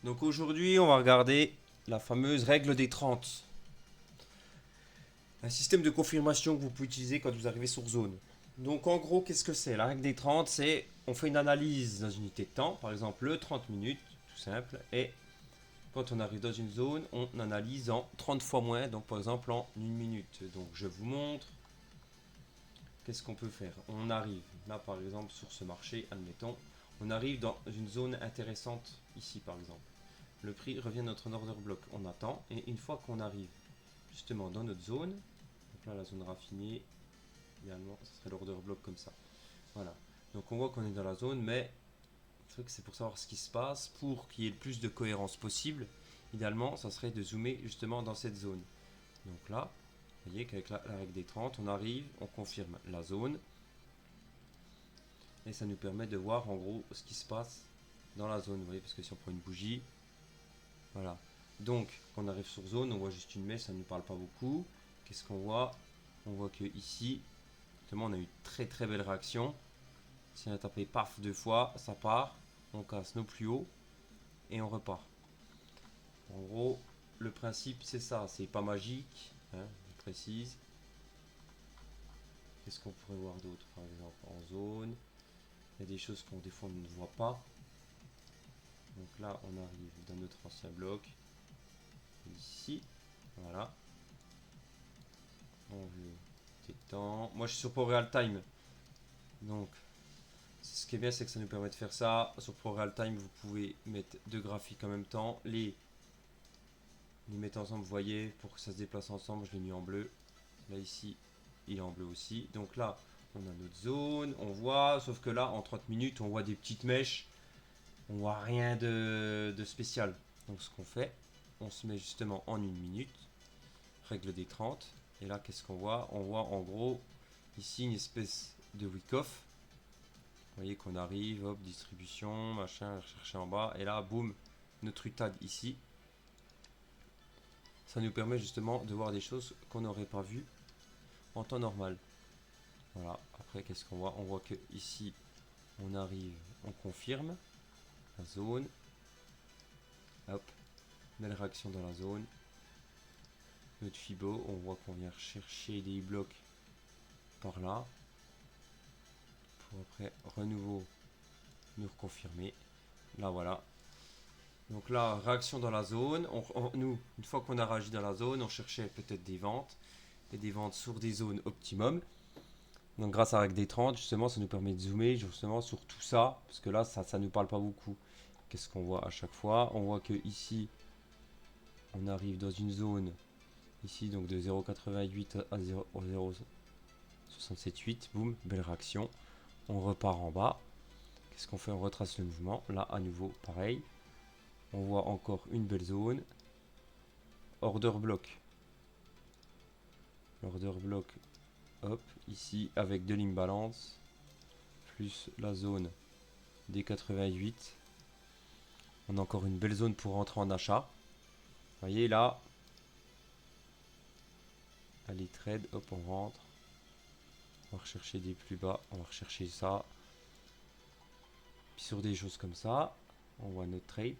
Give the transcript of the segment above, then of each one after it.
Donc aujourd'hui, on va regarder la fameuse règle des 30. Un système de confirmation que vous pouvez utiliser quand vous arrivez sur zone. Donc en gros, qu'est-ce que c'est? La règle des 30, c'est on fait une analyse dans une unité de temps, par exemple le 30 minutes, tout simple, et quand on arrive dans une zone, on analyse en 30 fois moins, donc par exemple en 1 minute. Donc je vous montre, qu'est-ce qu'on peut faire? On arrive, là par exemple sur ce marché, admettons, on arrive dans une zone intéressante, ici par exemple. Le prix revient à notre order block. On attend et une fois qu'on arrive justement dans notre zone, donc là la zone raffinée, idéalement ce serait l'order block comme ça. Voilà. Donc on voit qu'on est dans la zone, mais le truc c'est pour savoir ce qui se passe, pour qu'il y ait le plus de cohérence possible. Idéalement, ça serait de zoomer justement dans cette zone. Donc là, vous voyez qu'avec la règle des 30, on arrive, on confirme la zone. Et ça nous permet de voir en gros ce qui se passe dans la zone. Vous voyez, parce que si on prend une bougie, voilà. Donc, quand on arrive sur zone, on voit juste une mèche, ça ne nous parle pas beaucoup. Qu'est-ce qu'on voit? On voit que ici, justement, on a eu une très belle réaction. Si on a tapé paf 2 fois, ça part. On casse nos plus hauts et on repart. En gros, le principe c'est ça, c'est pas magique, hein, je précise. Qu'est-ce qu'on pourrait voir d'autre par exemple en zone? Il y a des choses qu'on des fois on ne voit pas. Donc là, on arrive dans notre ancien bloc. Ici, voilà. On veut temps. Moi je suis sur ProReal Time. Donc ce qui est bien c'est que ça nous permet de faire ça. Sur ProReal Time vous pouvez mettre deux graphiques en même temps. Les mettre ensemble, vous voyez, pour que ça se déplace ensemble, je l'ai mis en bleu. Là ici, il est en bleu aussi. Donc là, on a notre zone, on voit, sauf que là, en 30 minutes, on voit des petites mèches. On voit rien de spécial. Donc ce qu'on fait, on se met justement en 1 minute. Règle des 30. Et là, qu'est-ce qu'on voit? On voit en gros ici une espèce de wick-off. Vous voyez qu'on arrive, hop, distribution, machin, chercher en bas. Et là, boum, notre UTAD ici. Ça nous permet justement de voir des choses qu'on n'aurait pas vues en temps normal. Voilà, après qu'est-ce qu'on voit? On voit que ici, on arrive, on confirme la zone. Hop, belle réaction dans la zone. Notre Fibo, on voit qu'on vient chercher des blocs par là. Pour après, renouveau, nous reconfirmer. Là, voilà. Donc là, réaction dans la zone. Nous, une fois qu'on a réagi dans la zone, on cherchait peut-être des ventes. Et des ventes sur des zones optimum. Donc grâce à la règle des 30, justement, ça nous permet de zoomer justement sur tout ça. Parce que là, ça ne nous parle pas beaucoup. Qu'est-ce qu'on voit à chaque fois? On voit que ici, on arrive dans une zone ici donc de 0,88 à 0,678. Boum, belle réaction. On repart en bas. Qu'est-ce qu'on fait? On retrace le mouvement. Là, à nouveau, pareil. On voit encore une belle zone. Order block. Order block, hop, ici avec de l'imbalance. Plus la zone des 88. On a encore une belle zone pour rentrer en achat. Vous voyez là. Allez, trade, hop, on rentre. On va rechercher des plus bas. On va rechercher ça. Puis sur des choses comme ça, on voit notre trade.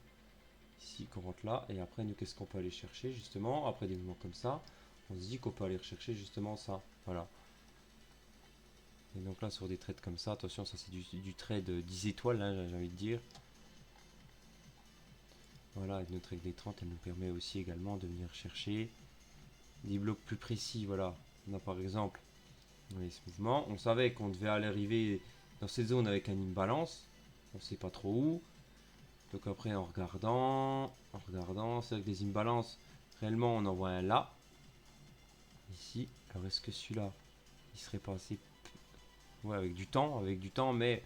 Ici, qu'on rentre là. Et après, nous, qu'est-ce qu'on peut aller chercher justement? Après des mouvements comme ça, on se dit qu'on peut aller rechercher justement ça. Voilà. Et donc là, sur des trades comme ça, attention, ça c'est du trade 10 étoiles, hein, j'ai envie de dire. Voilà, avec notre règle des 30, elle nous permet aussi également de venir chercher des blocs plus précis. Voilà, on a par exemple, voyez ce mouvement, on savait qu'on devait aller arriver dans ces zones avec un imbalance, on ne sait pas trop où. Donc après, en regardant, c'est avec des imbalances, réellement on en voit un là, ici. Alors est-ce que celui-là, il serait pas assez... Ouais, avec du temps, mais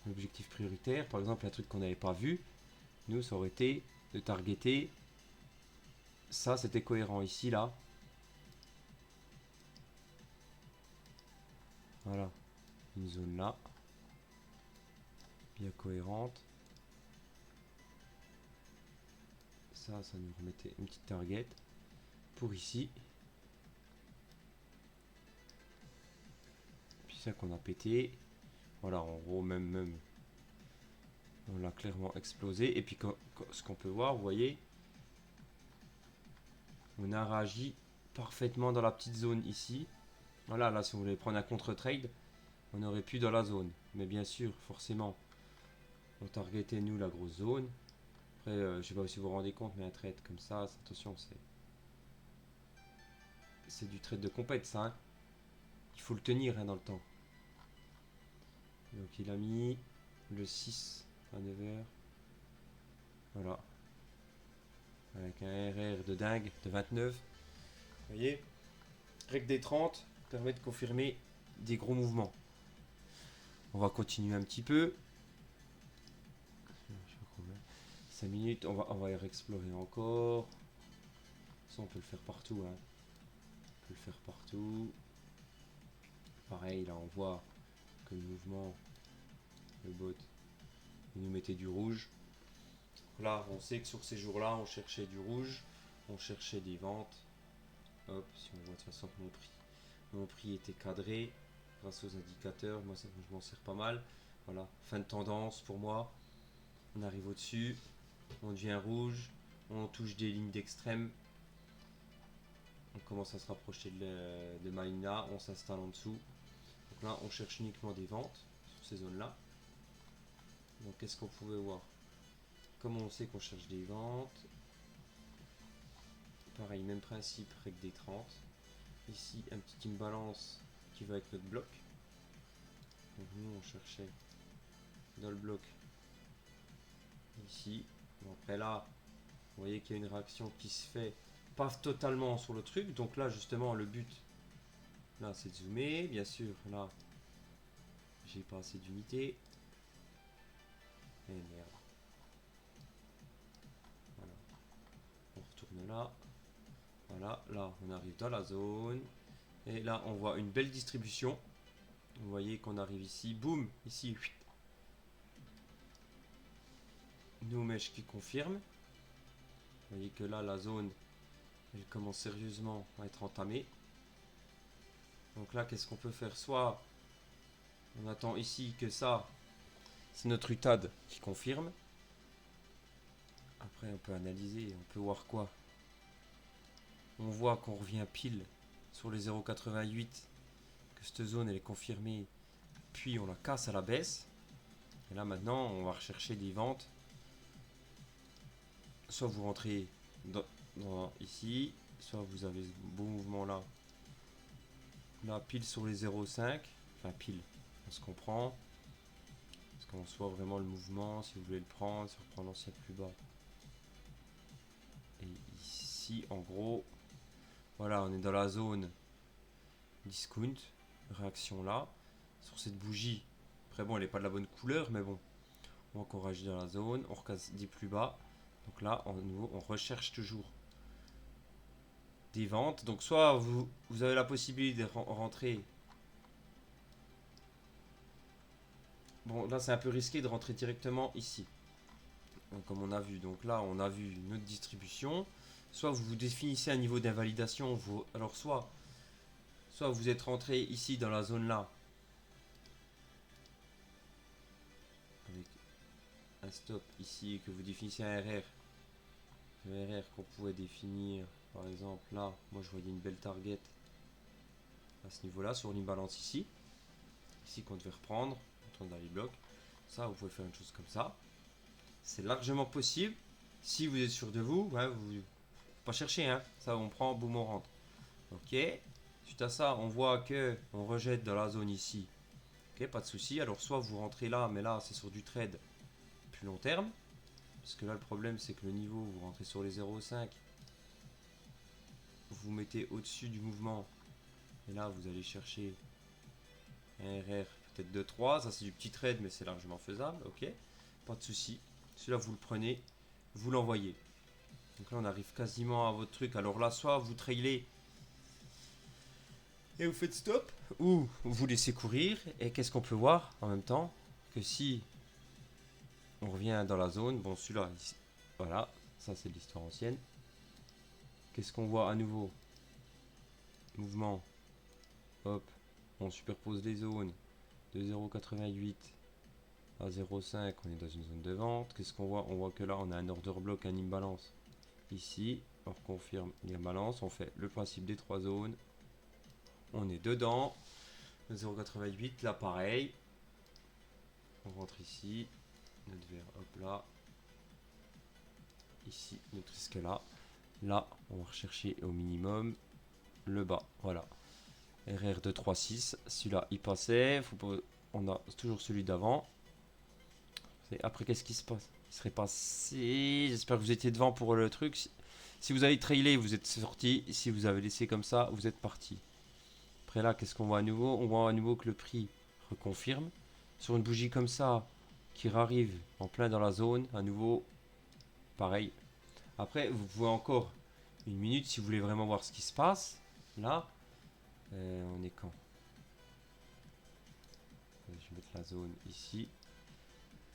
l'objectif prioritaire, par exemple, un truc qu'on n'avait pas vu, nous, ça aurait été de targeter. Ça, c'était cohérent ici, là. Voilà. Une zone là. Bien cohérente. Ça nous remettait une petite target. Pour ici. Puis ça qu'on a pété. Voilà, en gros, même On l'a clairement explosé. Et puis ce qu'on peut voir, vous voyez, on a réagi parfaitement dans la petite zone ici. Voilà, là si on voulait prendre un contre-trade, on aurait pu dans la zone. Mais bien sûr, forcément, on targetait nous la grosse zone. Après, je sais pas si vous vous rendez compte, mais un trade comme ça, attention, c'est du trade de compète ça. Hein. Il faut le tenir hein, dans le temps. Donc il a mis le 6 à 9h. Voilà. Avec un RR de dingue de 29. Vous voyez, règle des 30 permet de confirmer des gros mouvements. On va continuer un petit peu. 5 minutes, on va y réexplorer encore. Ça on peut le faire partout. Hein. On peut le faire partout. Pareil, là on voit que le mouvement, le bot, il nous mettait du rouge. Là, on sait que sur ces jours-là, on cherchait du rouge, on cherchait des ventes. Hop, si on voit de toute façon que mon prix était cadré grâce aux indicateurs. Moi, je m'en sers pas mal. Voilà, fin de tendance pour moi. On arrive au-dessus, on devient rouge, on touche des lignes d'extrême. On commence à se rapprocher de Maïna, on s'installe en dessous. Donc là, on cherche uniquement des ventes sur ces zones-là. Donc, qu'est-ce qu'on pouvait voir? Comme on sait qu'on cherche des ventes, pareil, même principe, règle des 30. Ici, un petit imbalance qui va être notre bloc. Donc nous, on cherchait dans le bloc ici. Bon, après là, vous voyez qu'il y a une réaction qui se fait pas totalement sur le truc. Donc là, justement, le but, là, c'est de zoomer. Bien sûr, là, j'ai pas assez d'unités. Et merde. Voilà. On retourne là. Voilà, là, on arrive dans la zone. Et là, on voit une belle distribution. Vous voyez qu'on arrive ici. Boum, ici. Nos mèches qui confirment. Vous voyez que là, la zone, elle commence sérieusement à être entamée. Donc là, qu'est-ce qu'on peut faire? Soit on attend ici que ça, c'est notre UTAD qui confirme. Après, on peut analyser, on peut voir quoi? On voit qu'on revient pile sur les 0,88, que cette zone elle est confirmée, puis on la casse à la baisse. Et là maintenant, on va rechercher des ventes. Soit vous rentrez ici, soit vous avez ce beau mouvement là. Là, pile sur les 0,5, enfin pile, on se comprend. Parce qu'on soit vraiment le mouvement, si vous voulez le prendre, si on reprend l'ancien plus bas. Et ici, en gros, voilà, on est dans la zone discount, réaction là, sur cette bougie. Après bon, elle n'est pas de la bonne couleur, mais bon, on va encore agir dans la zone, on recasse des plus bas. Donc là, en nouveau, on recherche toujours des ventes. Donc soit vous avez la possibilité de rentrer. Bon, là c'est un peu risqué de rentrer directement ici. Donc, comme on a vu, donc là on a vu notre distribution. Soit vous définissez un niveau d'invalidation, alors soit vous êtes rentré ici dans la zone là, avec un stop ici, que vous définissez un RR. Le RR qu'on pouvait définir, par exemple là, moi je voyais une belle target à ce niveau là, sur l'imbalance ici. Ici qu'on devait reprendre, on tourne dans les blocs. Ça, vous pouvez faire une chose comme ça. C'est largement possible. Si vous êtes sûr de vous, hein, vous pas chercher, hein. Ça on prend, boum, on rentre. Ok. Suite à ça, on voit que on rejette dans la zone ici. Ok, pas de souci. Alors soit vous rentrez là, mais là c'est sur du trade plus long terme. Parce que là le problème c'est que le niveau, vous rentrez sur les 0,5. Vous mettez au-dessus du mouvement. Et là vous allez chercher un RR peut-être de 3. Ça c'est du petit trade, mais c'est largement faisable. Ok. Pas de souci. Celui-là vous le prenez, vous l'envoyez. Donc là on arrive quasiment à votre truc. Alors là, soit vous trailez et vous faites stop, ou vous laissez courir. Et qu'est-ce qu'on peut voir en même temps? Que si on revient dans la zone, bon celui-là, voilà, ça c'est l'histoire ancienne. Qu'est-ce qu'on voit à nouveau? Mouvement, hop, on superpose les zones de 0,88 à 0,5, on est dans une zone de vente. Qu'est-ce qu'on voit? On voit que là, on a un order block, un imbalance. Ici, on reconfirme l'imbalance. On fait le principe des 3 zones. On est dedans. 0,88, là pareil. On rentre ici. Notre verre, hop là. Ici, notre risque là. Là, on va rechercher au minimum le bas. Voilà. RR 236. Celui-là, il passait. On a toujours celui d'avant. Après, qu'est-ce qui se passe? Il serait passé. J'espère que vous étiez devant pour le truc. Si vous avez trailé, vous êtes sorti. Si vous avez laissé comme ça, vous êtes parti. Après là, qu'est-ce qu'on voit à nouveau? On voit à nouveau que le prix reconfirme. Sur une bougie comme ça, qui arrive en plein dans la zone, à nouveau, pareil. Après, vous pouvez encore une minute si vous voulez vraiment voir ce qui se passe. Là, on est quand? Je vais mettre la zone ici.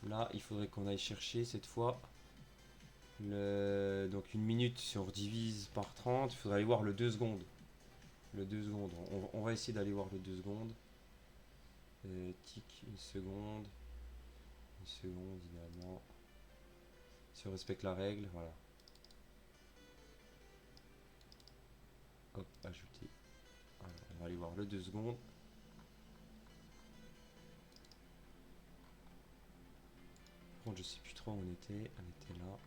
Là, il faudrait qu'on aille chercher cette fois donc une minute. Si on redivise par 30, il faudrait aller voir le 2 secondes. Le 2 secondes. On va essayer d'aller voir le 2 secondes. Tic, une seconde. Une seconde, idéalement. Si on respecte la règle, voilà. Hop, ajouter. Alors, on va aller voir le 2 secondes. Par contre, je sais plus trop où on était. On était là.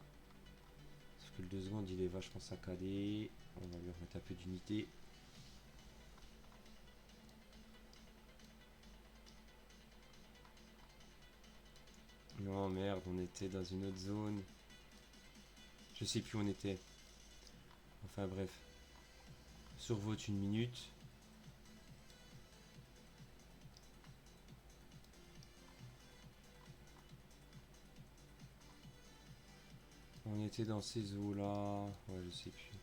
Sauf que le 2 secondes, il est vachement saccadé. On va lui remettre un peu d'unité. Non, merde, on était dans une autre zone. Je sais plus où on était. Enfin, bref. Survote une minute. On était dans ces eaux-là. Ouais, je sais plus.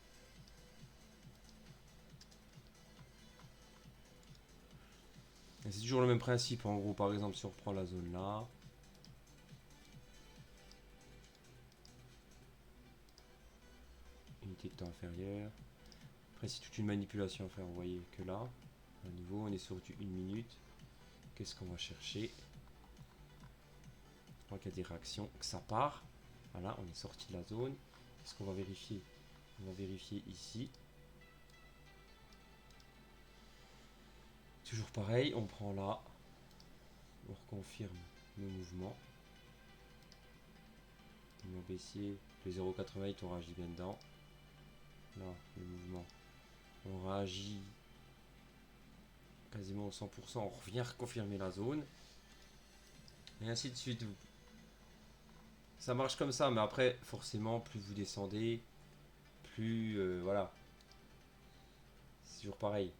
C'est toujours le même principe. En gros, par exemple, si on reprend la zone là. Unité de temps inférieure. Après, c'est toute une manipulation à faire. Vous voyez que là, à nouveau, on est sur du 1 minute. Qu'est-ce qu'on va chercher? On voit qu'il y a des réactions, que ça part. Voilà, on est sorti de la zone. Qu'est-ce qu'on va vérifier? On va vérifier ici. Toujours pareil, on prend là. On reconfirme nos mouvements. Mouvement baissier, le 0,88, on réagit bien dedans. Là, le mouvement, on réagit quasiment au 100%, on revient reconfirmer la zone. Et ainsi de suite. Ça marche comme ça, mais après, forcément, plus vous descendez, plus... voilà. C'est toujours pareil.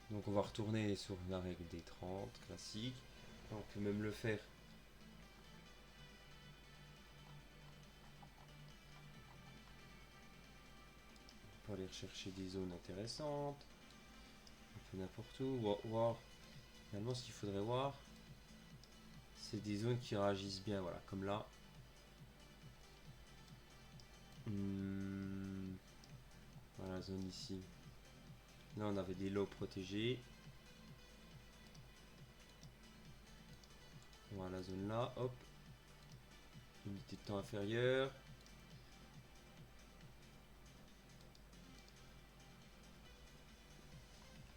Donc on va retourner sur la règle des 30, classique. On peut même le faire. On peut aller rechercher des zones intéressantes. Un peu n'importe où. Voir. Finalement, ce qu'il faudrait voir, c'est des zones qui réagissent bien. Voilà, comme là. Voilà, la zone ici. Là, on avait des lots protégés. Voilà, la zone là. Hop. Unité de temps inférieure.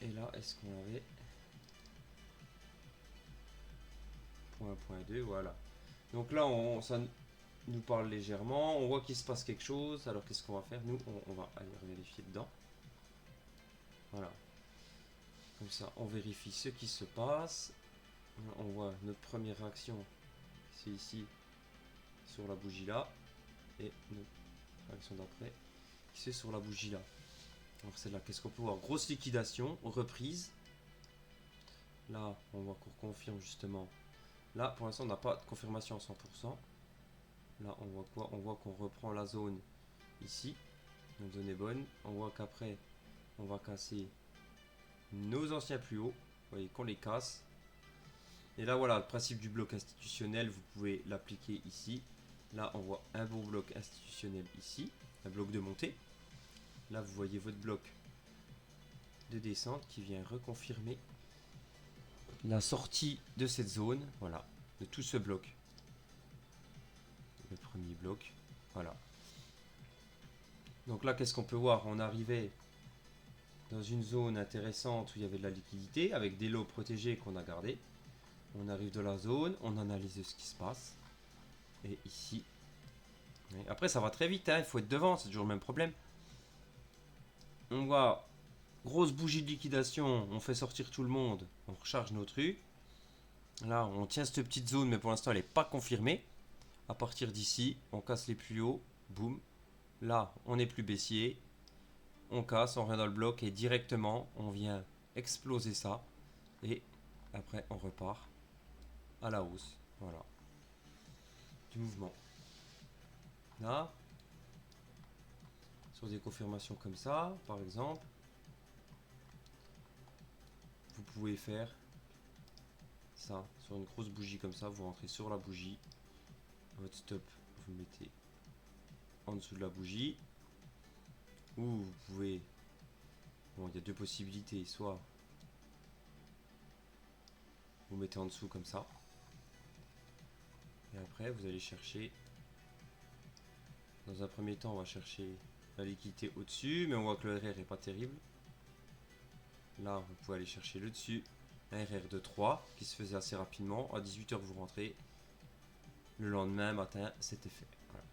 Et là, est-ce qu'on avait point 2, voilà. Donc là, ça nous parle légèrement. On voit qu'il se passe quelque chose. Alors, qu'est-ce qu'on va faire? Nous, on va aller vérifier dedans. Voilà. Comme ça, on vérifie ce qui se passe. On voit notre première réaction. C'est ici, sur la bougie là. Et notre réaction d'après, c'est sur la bougie là. Alors, celle-là, qu'est-ce qu'on peut voir? Grosse liquidation, reprise. Là, on voit qu'on confirme justement. Là, pour l'instant, on n'a pas de confirmation à 100%. Là, on voit quoi? On voit qu'on reprend la zone ici. Notre zone est bonne. On voit qu'après, on va casser nos anciens plus hauts. Vous voyez qu'on les casse. Et là, voilà, le principe du bloc institutionnel, vous pouvez l'appliquer ici. Là, on voit un bon bloc institutionnel ici. Un bloc de montée. Là, vous voyez votre bloc de descente qui vient reconfirmer la sortie de cette zone. Voilà. de tout ce bloc. Le premier bloc, voilà. Donc là, qu'est-ce qu'on peut voir? On arrivait dans une zone intéressante où il y avait de la liquidité, avec des lots protégés qu'on a gardés. On arrive dans la zone, on analyse ce qui se passe. Et ici... Après, ça va très vite, hein, il faut être devant, c'est toujours le même problème. On voit, grosse bougie de liquidation, on fait sortir tout le monde, on recharge nos trucs. Là, on tient cette petite zone, mais pour l'instant, elle n'est pas confirmée. À partir d'ici, on casse les plus hauts, boum. Là, on est plus baissier. On casse, on revient dans le bloc et directement, on vient exploser ça. Et après, on repart à la hausse. Voilà. Du mouvement. Là, sur des confirmations comme ça, par exemple, vous pouvez faire ça. Sur une grosse bougie comme ça, vous rentrez sur la bougie. Votre stop, vous le mettez en dessous de la bougie. Ou vous pouvez... Bon, il y a deux possibilités. Soit vous mettez en dessous comme ça. Et après, vous allez chercher... Dans un premier temps, on va chercher la liquidité au-dessus. Mais on voit que le RR est pas terrible. Là, vous pouvez aller chercher le dessus. Un RR de 3 qui se faisait assez rapidement. À 18h, vous rentrez. Le lendemain matin, c'était fait. Voilà.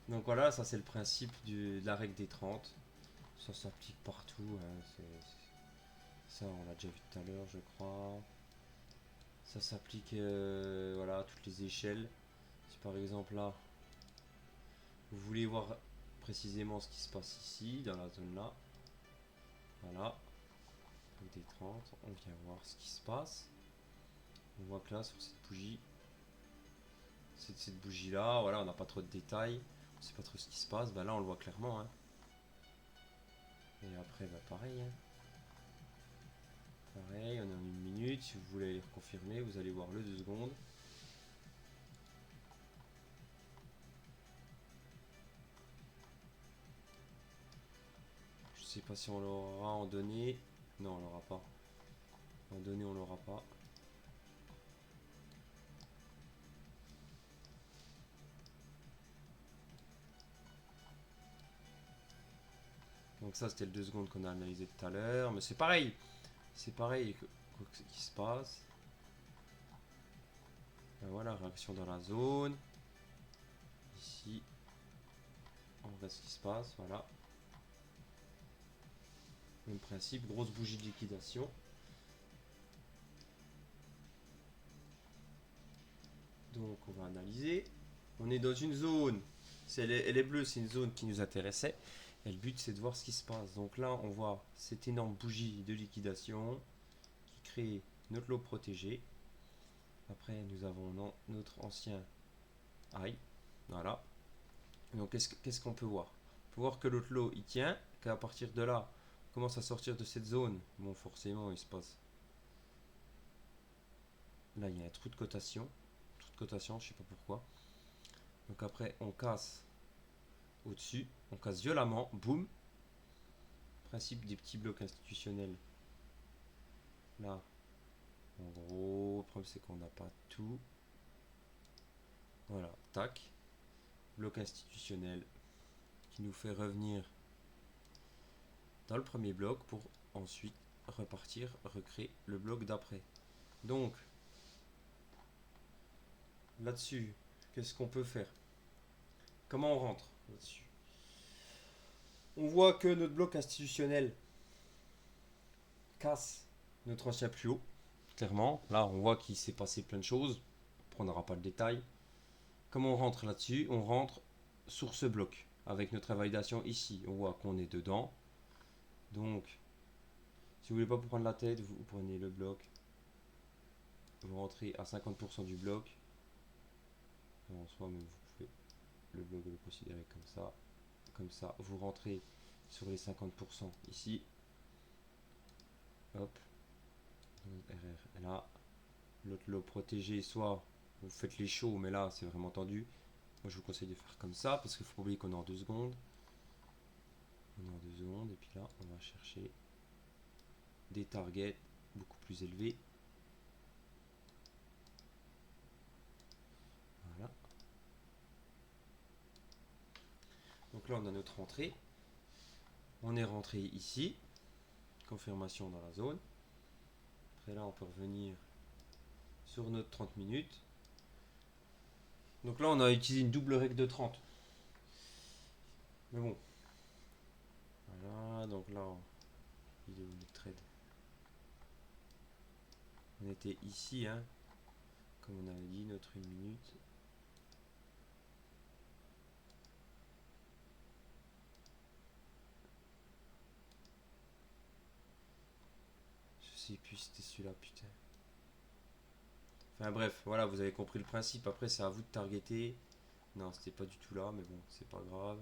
Donc voilà, ça c'est le principe de la règle des 30. Ça s'applique partout. Hein. Ça, on l'a déjà vu tout à l'heure, je crois. Ça s'applique voilà, à toutes les échelles. Si par exemple là, vous voulez voir précisément ce qui se passe ici, dans la zone là. Voilà. Avec des 30, on vient voir ce qui se passe. On voit que là, sur cette bougie là, voilà, on n'a pas trop de détails. On sait pas trop ce qui se passe. Ben là, on le voit clairement. Hein. Et après, bah, pareil. Hein. Pareil, on est en une minute. Si vous voulez aller reconfirmer, vous allez voir le 2 secondes. Je sais pas si on l'aura en données. Non, on l'aura pas. En données, on l'aura pas. Donc ça, c'était le 2 secondes qu'on a analysé tout à l'heure. Mais c'est pareil. C'est pareil quoi qui se passe. Ben voilà, réaction dans la zone. Ici, on voit ce qui se passe. Voilà. Même principe, grosse bougie de liquidation. Donc on va analyser. On est dans une zone. Elle est bleue, c'est une zone qui nous intéressait. Et le but c'est de voir ce qui se passe. Donc là on voit cette énorme bougie de liquidation qui crée notre lot protégé. Après nous avons notre ancien high. Voilà. Donc qu'est-ce qu'on peut voir? On peut voir que l'autre lot il tient, qu'à partir de là, on commence à sortir de cette zone. Bon forcément il se passe. Là il y a un trou de cotation. Trou de cotation, je sais pas pourquoi. Donc après on casse au-dessus, on casse violemment, boum. Principe des petits blocs institutionnels. Là, en gros, le problème c'est qu'on n'a pas tout. Voilà, tac. Bloc institutionnel qui nous fait revenir dans le premier bloc pour ensuite repartir, recréer le bloc d'après. Donc, là-dessus, qu'est-ce qu'on peut faire? Comment on rentre là-dessus? On voit que notre bloc institutionnel casse notre ancien plus haut. Clairement, là on voit qu'il s'est passé plein de choses. Après, on n'aura pas le détail. Comment on rentre là-dessus? On rentre sur ce bloc. Avec notre validation ici, on voit qu'on est dedans. Donc, si vous voulez pas vous prendre la tête, vous prenez le bloc. Vous rentrez à 50% du bloc. En soi, même vous pouvez le bloc le considérer comme ça. Comme ça, vous rentrez sur les 50% ici. Hop. RR là. L'autre lot protégé, soit vous faites les chauds, mais là c'est vraiment tendu. Moi je vous conseille de faire comme ça parce qu'il faut pas oublier qu'on est en 2 secondes. On est en 2 secondes et puis là on va chercher des targets beaucoup plus élevés. Donc là, on a notre entrée. On est rentré ici. Confirmation dans la zone. Après là, on peut revenir sur notre 30 minutes. Donc là, on a utilisé une double règle de 30. Mais bon. Voilà, donc là, il est où le trade? On était ici, hein. Comme on avait dit, notre 1 minute. Je sais plus si c'était celui-là, putain. Enfin bref, voilà, vous avez compris le principe. Après, c'est à vous de targeter. Non, c'était pas du tout là, mais bon, c'est pas grave.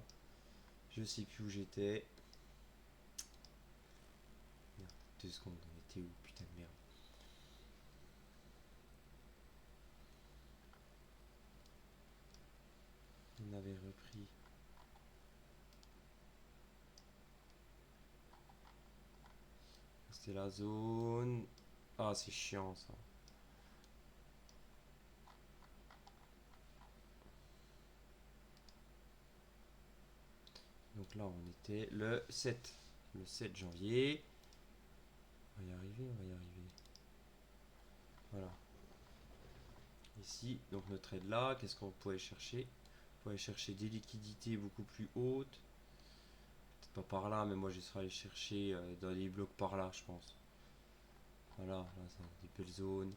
Je sais plus où j'étais. 2 secondes, on était où? Putain de merde. On avait repris. C'était la zone. Ah, c'est chiant ça. Donc là, on était le 7. Le 7 janvier. On va y arriver, on va y arriver. Voilà. Ici, donc notre aide là, qu'est-ce qu'on peut aller chercher? On peut aller chercher des liquidités beaucoup plus hautes. Peut-être pas par là, mais moi j'essaierai aller chercher dans les blocs par là, je pense. Voilà, là, ça, des belles zones.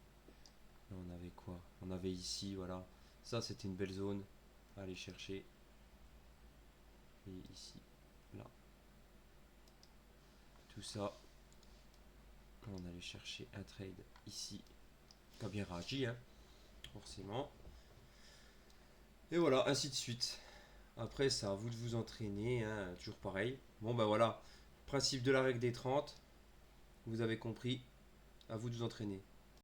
Là, on avait quoi? On avait ici, voilà. Ça, c'était une belle zone à aller chercher. Et ici, là. Tout ça. On allait chercher un trade ici. Qui a bien réagi, hein, forcément. Et voilà, ainsi de suite. Après, c'est à vous de vous entraîner, hein, toujours pareil. Bon, ben voilà. Principe de la règle des 30. Vous avez compris. À vous de vous entraîner.